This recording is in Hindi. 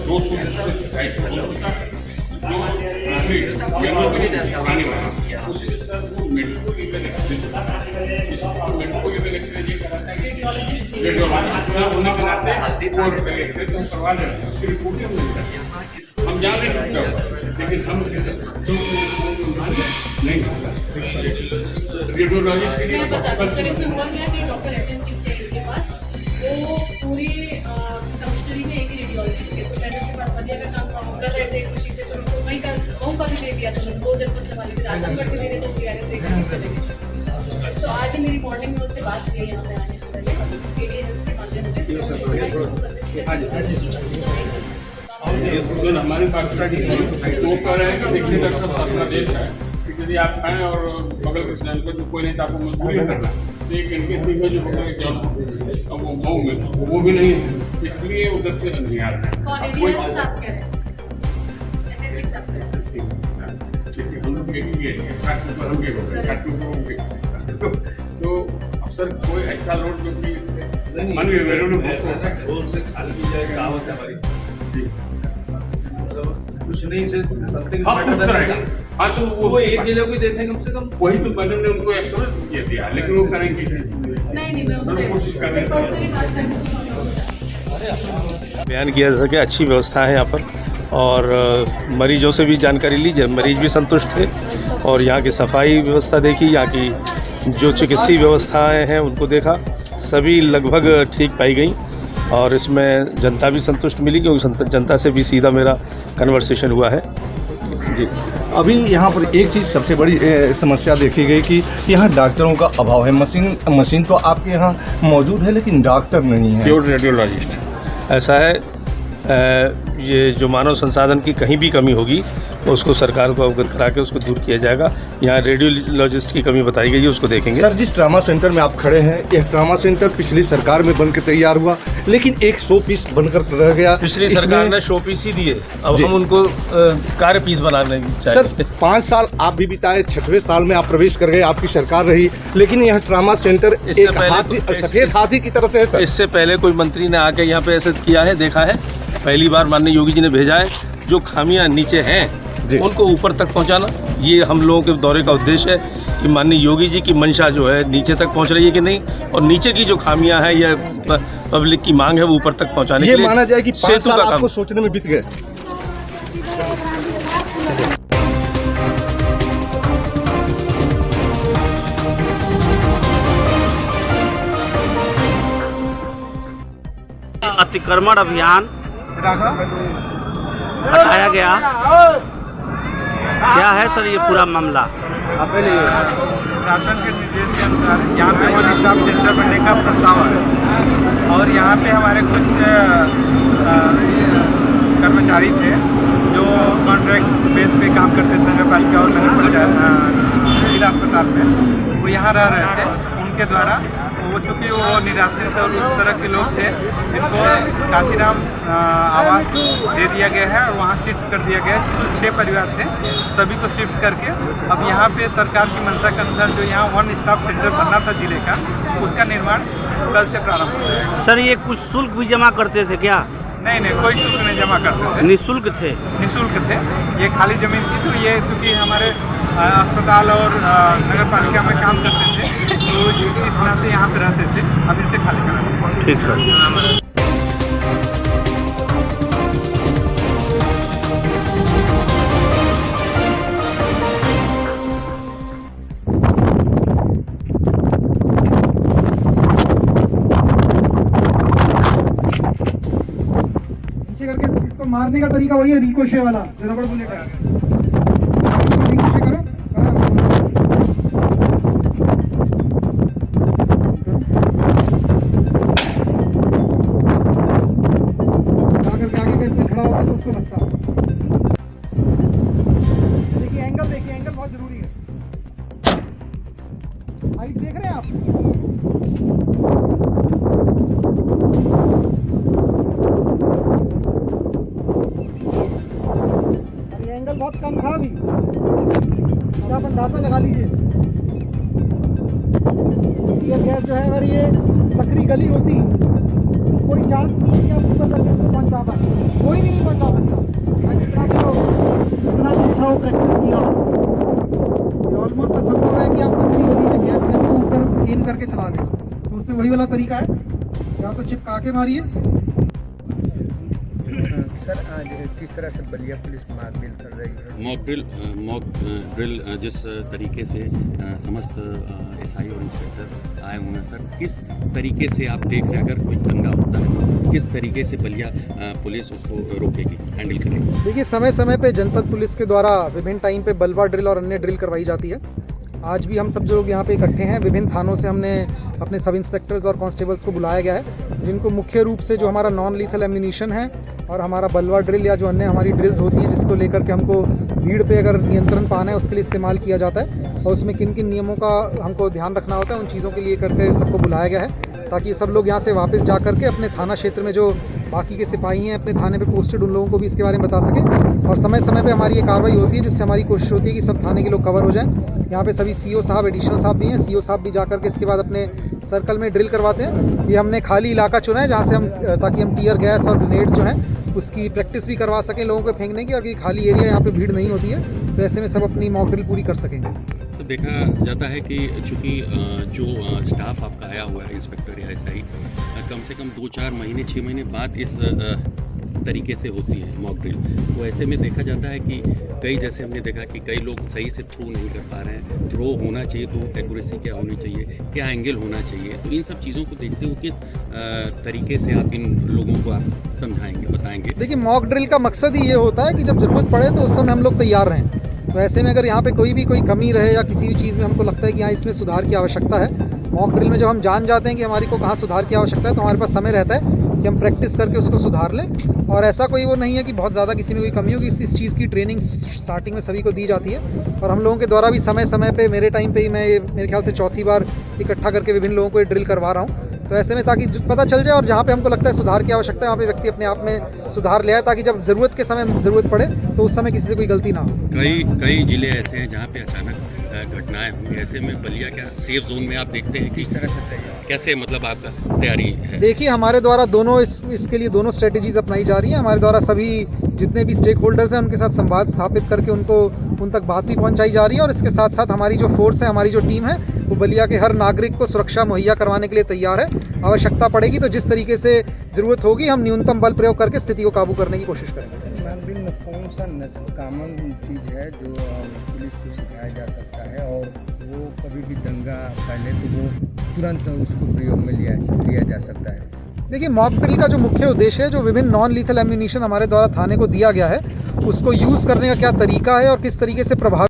2 सूत्र से टाइट होता है जो पुरानी वाला उसके साथ वो मेडिको मेडिको ये कराता है कि रेडियोलॉजिस्ट होने के नाते वो एक्सरे तो करवा लेते हैं, उसकी रिपोर्टें मिल जाती हैं। हम जान रहे हैं लेकिन हम नहीं रेडियोलॉजिस्ट के लिए सर इसमें हुआ क्या कि डॉक्टर एसएन सिंह थे इनके पास, वो पूरे कमिश्नरी में एक ही रेडियोलॉजिस्ट थे, तो मैंने उसके पास बलिया का काम कर रहे थे खुशी से, तो उनको वहीं का मऊ का भी दे दिया, तो 2 जनपद से वाले फिर आजमगढ़ के मेरे जब तैयारी देखा चले गए। तो आज ही मेरी मॉर्निंग में उनसे बात हुई है यहाँ पे आने से पहले एडी हेल्थ के माध्यम से हमारे पास वो कह रहे हैं कि देखिए डॉक्टर अपना देश है, यदि आप खाएं और बगल के स्नान को कोई नहीं तो आपको मजबूरी करना, तो एक इनके ठीक है जो बगल के जॉन अब वो मऊ में वो भी नहीं है, इसलिए उधर से नहीं आ रहा है। तो अफसर कोई ऐसा लोड जो कि मन रोड से खाली की जाएगा आवत है हमारी कुछ नहीं से समथिंग हाँ तो वो एक जिले को देते हैं कम से कम, वही तो मैडम ने उनको एक्सप्रेस किया दिया, लेकिन वो करेंगे नहीं कोशिश कर रहे हैं। बयान किया जा सके अच्छी व्यवस्था है यहाँ पर और मरीजों से भी जानकारी ली जाए, मरीज भी संतुष्ट थे और यहाँ की सफाई व्यवस्था देखी, यहाँ की जो चिकित्सीय व्यवस्थाएं हैं उनको देखा, सभी लगभग ठीक पाई गई और इसमें जनता भी संतुष्ट मिली क्योंकि जनता से भी सीधा मेरा कन्वर्सेशन हुआ है जी। अभी यहाँ पर एक चीज़ सबसे बड़ी समस्या देखी गई कि यहाँ डॉक्टरों का अभाव है। मशीन तो आपके यहाँ मौजूद है लेकिन डॉक्टर नहीं है, प्योर रेडियोलॉजिस्ट। ऐसा है ये जो मानव संसाधन की कहीं भी कमी होगी उसको सरकार को अवगत करा के उसको दूर किया जाएगा। यहाँ रेडियोलॉजिस्ट की कमी बताई गई है, उसको देखेंगे। सर, जिस ट्रामा सेंटर में आप खड़े हैं, यह ट्रामा सेंटर पिछली सरकार में बनकर तैयार हुआ लेकिन एक 100 पीस बनकर रह गया। पिछली सरकार ने 100 पीस ही दिए, अब हम उनको कार्य पीस बनाने चाहिए। सर 5 साल आप भी बिताए, 6वें साल में आप प्रवेश कर गए, आपकी सरकार रही, लेकिन यह ट्रामा सेंटर सफेद हाथी की तरह से है। इससे पहले कोई मंत्री ने आके यहाँ पे ऐसे किया है, देखा है? पहली बार माननीय योगी जी ने भेजा है। जो खामियां नीचे हैं उनको ऊपर तक पहुंचाना, ये हम लोगों के दौरे का उद्देश्य है कि माननीय योगी जी की मंशा जो है नीचे तक पहुंच रही है कि नहीं, और नीचे की जो खामियां हैं या पब्लिक की मांग है वो ऊपर तक पहुंचाने के लिए माना जाए कि 5 साल आपको सोचने में बीत गए। अतिक्रमण अभियान हटाया गया, क्या है सर ये पूरा मामला? शासन के निर्देश के अनुसार यहाँ पे वन स्टॉप सेंटर बनने का प्रस्ताव है और यहाँ पे हमारे कुछ कर्मचारी थे जो कॉन्ट्रैक्ट बेस पे काम करते थे नगर पालिका और नगर पंचायत जिला अस्पताल में, वो यहाँ रह रहे थे। उनके द्वारा वो चूँकि वो निराश्रित और उस तरह के लोग थे जिनको काशीराम आवास दे दिया गया है और वहाँ शिफ्ट कर दिया गया है। 6 परिवार थे, सभी को शिफ्ट करके अब यहाँ पे सरकार की मंशा के अनुसार जो यहाँ वन स्टॉप सेंटर बनना था जिले का, उसका निर्माण कल से प्रारंभ हो जाएगा। सर ये कुछ शुल्क भी जमा करते थे क्या? नहीं, कोई शुल्क नहीं जमा करते थे, निःशुल्क थे। निःशुल्क थे। ये खाली जमीन थी, तो ये क्योंकि हमारे अस्पताल और नगर पालिका में काम करते थे तो इस नाते यहाँ पे रहते थे, अब इनसे खाली करा। ठीक है। करके इसको मारने का तरीका वही है, रिकोशे वाला जो रबड़ बुलेट है। रिकोशे करो, अगर आगे कहीं खड़ा होता तो उसको लगता। देखिए एंगल बहुत जरूरी है। हाइट देख रहे हैं आप? एंगल बहुत कम था अभी, और आप अंदाजा लगा लीजिए। ये गैस जो है, अगर ये सकरी गली होती कोई चांस नहीं है कि आप ऊपर तक इसको पहुंचा पाए, कोई भी नहीं पहुंचा सकता। जितना अच्छा हो प्रैक्टिस किया हो, ऑलमोस्ट असंभव है कि आप सबकी गति में गैस गन को ऊपर एम करके चला लें। तो उससे वही वाला तरीका है, या तो चिपका के मारिए। सर आज किस तरह से बलिया पुलिस मॉक ड्रिल कर रही है? मॉक ड्रिल जिस तरीके से समस्त एसआई और इंस्पेक्टर आए हुए हैं सर, किस तरीके से आप देख रहे हैं अगर कोई दंगा होता है किस तरीके से बलिया पुलिस उसको रोकेगी, हैंडल करेगी? देखिए, समय समय पे जनपद पुलिस के द्वारा विभिन्न टाइम पे बलवा ड्रिल और अन्य ड्रिल करवाई जाती है। आज भी हम सब जो लोग यहाँ पे इकट्ठे हैं, विभिन्न थानों से हमने अपने सब इंस्पेक्टर्स और कांस्टेबल्स को बुलाया गया है, जिनको मुख्य रूप से जो हमारा नॉन लीथल एम्यूनिशन है और हमारा बलवा ड्रिल या जो अन्य हमारी ड्रिल्स होती हैं जिसको लेकर के हमको भीड़ पे अगर नियंत्रण पाना है उसके लिए इस्तेमाल किया जाता है, और उसमें किन किन नियमों का हमको ध्यान रखना होता है, उन चीज़ों के लिए करके सबको बुलाया गया है, ताकि सब लोग यहाँ से वापस जा करके अपने थाना क्षेत्र में जो बाकी के सिपाही हैं अपने थाने पे पोस्टेड, उन लोगों को भी इसके बारे में बता सकें। और समय समय पे हमारी ये कार्रवाई होती है, जिससे हमारी कोशिश होती है कि सब थाने के लोग कवर हो जाएं। यहाँ पे सभी सीओ साहब, एडिशनल साहब भी हैं, सीओ साहब भी जा करके इसके बाद अपने सर्कल में ड्रिल करवाते हैं। ये हमने खाली इलाका चुना है जहाँ से हम, ताकि हम टीयर गैस और ग्रेनेड्स जो हैं उसकी प्रैक्टिस भी करवा सकें लोगों को फेंकने की, और ये खाली एरिया यहाँ पे भीड़ नहीं होती है, तो ऐसे में सब अपनी मॉक ड्रिल पूरी कर सकेंगे। तो देखा जाता है कि चूँकि जो स्टाफ आपका आया हुआ है इंस्पेक्टर या एसआई, कम से कम 2-4 महीने 6 महीने बाद इस तरीके से होती है मॉक ड्रिल, तो ऐसे में देखा जाता है कि कई, जैसे हमने देखा कि कई लोग सही से थ्रो नहीं कर पा रहे हैं। थ्रो होना चाहिए तो एक्यूरेसी क्या होनी चाहिए, क्या एंगल होना चाहिए, तो इन सब चीज़ों को देखते हुए किस तरीके से आप इन लोगों को आप समझाएंगे, बताएंगे? देखिए, मॉक ड्रिल का मकसद ही ये होता है कि जब ज़रूरत पड़े तो उस समय हम लोग तैयार रहें। तो ऐसे में अगर यहाँ पे कोई कमी रहे या किसी भी चीज़ में हमको लगता है कि यहाँ इसमें सुधार की आवश्यकता है, मॉक ड्रिल में जब हम जान जाते हैं कि हमारी को कहाँ सुधार की आवश्यकता है, तो हमारे पास समय रहता है कि हम प्रैक्टिस करके उसको सुधार लें। और ऐसा कोई वो नहीं है कि बहुत ज़्यादा किसी में कोई कमी होगी, इस चीज़ की ट्रेनिंग स्टार्टिंग में सभी को दी जाती है, और हम लोगों के द्वारा भी समय समय पे, मेरे टाइम पे ही मैं मेरे ख्याल से चौथी बार इकट्ठा करके विभिन्न लोगों को ये ड्रिल करवा रहा हूँ। तो ऐसे में ताकि पता चल जाए, और जहाँ पे हमको लगता है सुधार की आवश्यकता है वहाँ पे व्यक्ति अपने आप में सुधार ले आए, ताकि जब ज़रूरत के समय ज़रूरत पड़े तो उस समय किसी से कोई गलती ना हो। कई जिले ऐसे हैं जहाँ पे अचानक घटनाएं होंगी, ऐसे में बलिया क्या सेफ जोन में आप देखते हैं किस तरह से कैसे, मतलब आपका तैयारी है? देखिए, हमारे द्वारा दोनों इसके लिए दोनों स्ट्रेटेजीज अपनाई जा रही हैं। हमारे द्वारा सभी जितने भी स्टेक होल्डर्स हैं उनके साथ संवाद स्थापित करके उन तक बात भी पहुंचाई जा रही है, और इसके साथ साथ हमारी जो फोर्स है, हमारी जो टीम है, वो बलिया के हर नागरिक को सुरक्षा मुहैया करवाने के लिए तैयार है। आवश्यकता पड़ेगी तो जिस तरीके से ज़रूरत होगी हम न्यूनतम बल प्रयोग करके स्थिति को काबू करने की कोशिश करेंगे। कौन सा कॉमन चीज़ है जो पुलिस को सिखाया जा सकता है, और वो कभी भी दंगा फैले तो वो तुरंत उसको प्रयोग में लिया जा सकता है? देखिए, मॉक ड्रिल का जो मुख्य उद्देश्य है, जो विभिन्न नॉन लीथल एम्यूनिशन हमारे द्वारा थाने को दिया गया है, उसको यूज़ करने का क्या तरीका है और किस तरीके से प्रभाव